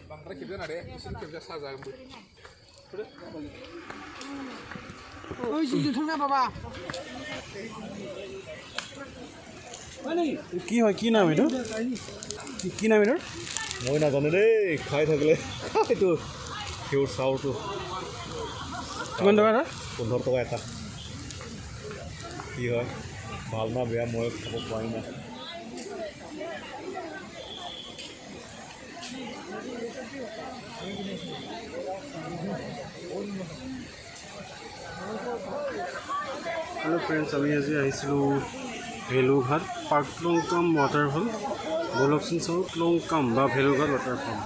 Bangkrak kita nade, sini kita saja gembur. Oh, sini thangna baba. কি হয় কি নাম এটা কি নাম এটা মই নাজানো দেই খাই থাকিলে এইটো ফিউৰ চাউলটো কিমান টকা এটা 15 টকা এটা কি হয় ভাল না বেয়া মই খাব পাৰি না हेलो फ्रेंड्स अभी आज आहिছিলোঁ भेलुघाट पार्क लंगकाम वाटरफॉल बोलकचोन चाওক लंगकाम बा भेलुघाट वाटरफॉल